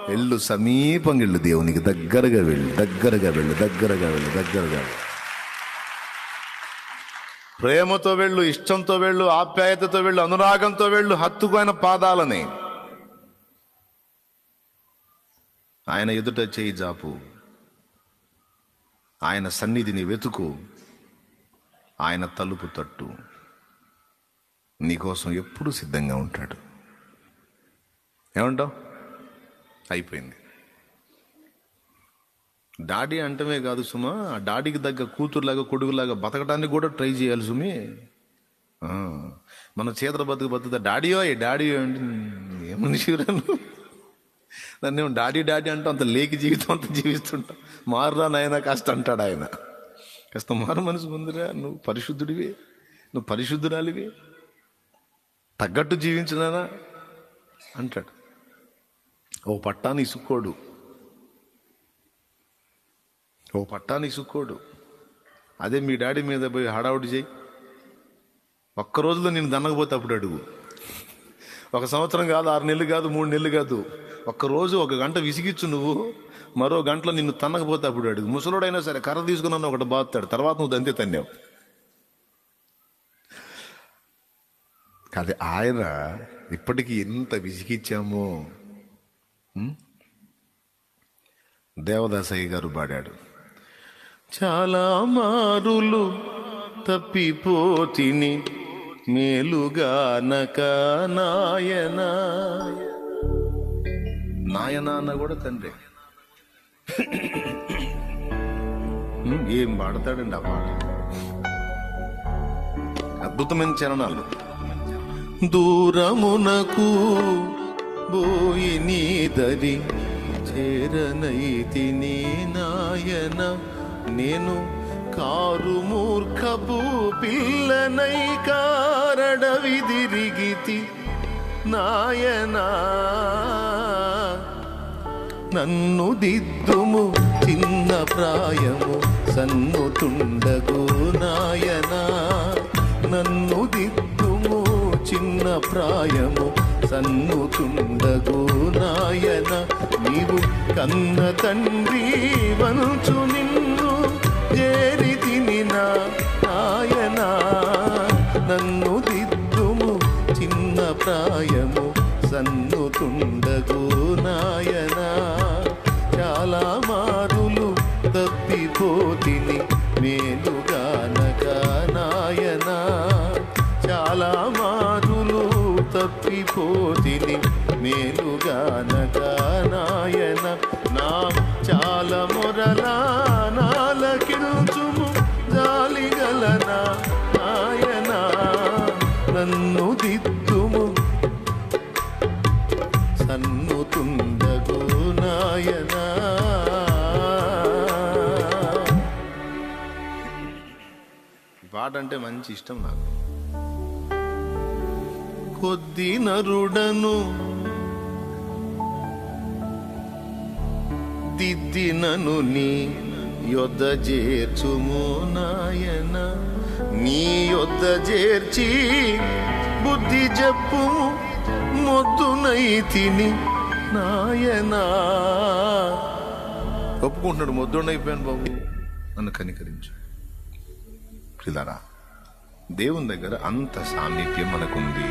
వెళ్ళు, సమీపంగా వెళ్ళు, దేవునికి దగ్గరగా వెళ్ళు, దగ్గరగా వెళ్ళు, దగ్గరగా వెళ్ళు, దగ్గరగా వెళ్ళు. ప్రేమతో వెళ్ళు, ఇష్టంతో వెళ్ళు, ఆప్యాయతతో వెళ్ళు, అనురాగంతో వెళ్ళు, హత్తుకు పాదాలని. ఆయన ఎదుట చేయి జాపు, ఆయన సన్నిధిని వెతుకు, ఆయన తలుపు తట్టు. నీకోసం ఎప్పుడూ సిద్ధంగా ఉంటాడు. ఏమంటావు? అయిపోయింది. డాడీ అంటమే కాదు సుమా, ఆ డాడీకి తగ్గ కూతురులాగా కొడుకులాగా బతకడానికి కూడా ట్రై చేయాలి సుమి. మన చేతుల బతుకుతా డాడీయో అంటే ఏ మనిషిరాను, దాన్ని ఏమో డాడీ అంటూ అంత లేకి జీవితం అంతా జీవిస్తుంటా. మారురా నాయన కాస్త అంటాడు ఆయన. కాస్త మారు మనసు ముందురా, నువ్వు పరిశుద్ధుడివి, నువ్వు పరిశుద్ధురాలివి, తగ్గట్టు జీవించినానా అంటాడు. ఓ పట్టాన్ని ఇసుక్కోడు, ఓ పట్టాన్ని ఇసుక్కోడు. అదే మీ డాడీ మీద పోయి హడావుడి చేయి, ఒక్క రోజులో నేను దన్నకపోతే అప్పుడు అడుగు. 1 సంవత్సరం కాదు, 6 నెలలు కాదు, 3 నెలలు కాదు, ఒక్కరోజు 1 గంట విసిగిచ్చు నువ్వు, మరో గంటలో నిన్ను తన్నకపోతే అప్పుడు అడుగు. ముసలోడైనా సరే కర్ర తీసుకున్నాను ఒకటి బాగుతాడు, తర్వాత నువ్వు దంతే తన్నావు. కాదు, ఆయన ఇప్పటికీ ఎంత విసిగిచ్చామో. దేవదాసయ్య గారు పాడాడు, చాలా మారులు తప్పిపోతిని మేలుగానక నాయనా. నాయనా అన్న కూడా తండ్రి. ఏం పాడతాడండి ఆ పాట, అద్భుతమైన చరణాలు. దూరమునకు బోయి నీదరి చేరనైతిని నాయన, నేను కారు మూర్ఖపు పిల్లనై కారడవిదిరిగితి నాయనా. నన్ను దిద్దుము చిన్న ప్రాయము సన్నుతుండగు నాయనా. నన్ను దిద్దుము చిన్న ప్రాయము సన్నుతుండగు నాయన. నీవు కన్న తండ్రి వనుచు నిన్ను చేరితిని నాయనా. నన్ను దిద్దుము చిన్న ప్రాయము సన్నుతుండగు నాయనా. చాలా మారులు తప్పిపోతిని మేలుగానక నాయనా. చాలా మారులు తప్పిపోతిని మేలుగానక నాయన. నా చాలా మొరలా నాలకిడుచుము జాలిగలనా నాయనా. నన్ను దిద్దుము సన్నుతుండగు నాయనా. పాట అంటే మంచి ఇష్టం నాకు. కొద్ది నరుడను దిద్దినను నీ యొద్ద చేర్చుము నాయన. నీ యొద్ద చేర్చి బుద్ధి చెప్పు మొద్దునైతిని నాయనా. ఒప్పుకుంటున్నాడు, మొద్దునైపోయాను బాబు, నన్ను కనికరించు. పిల్లరా, దేవుని దగ్గర అంత సామీప్యం మనకుంది.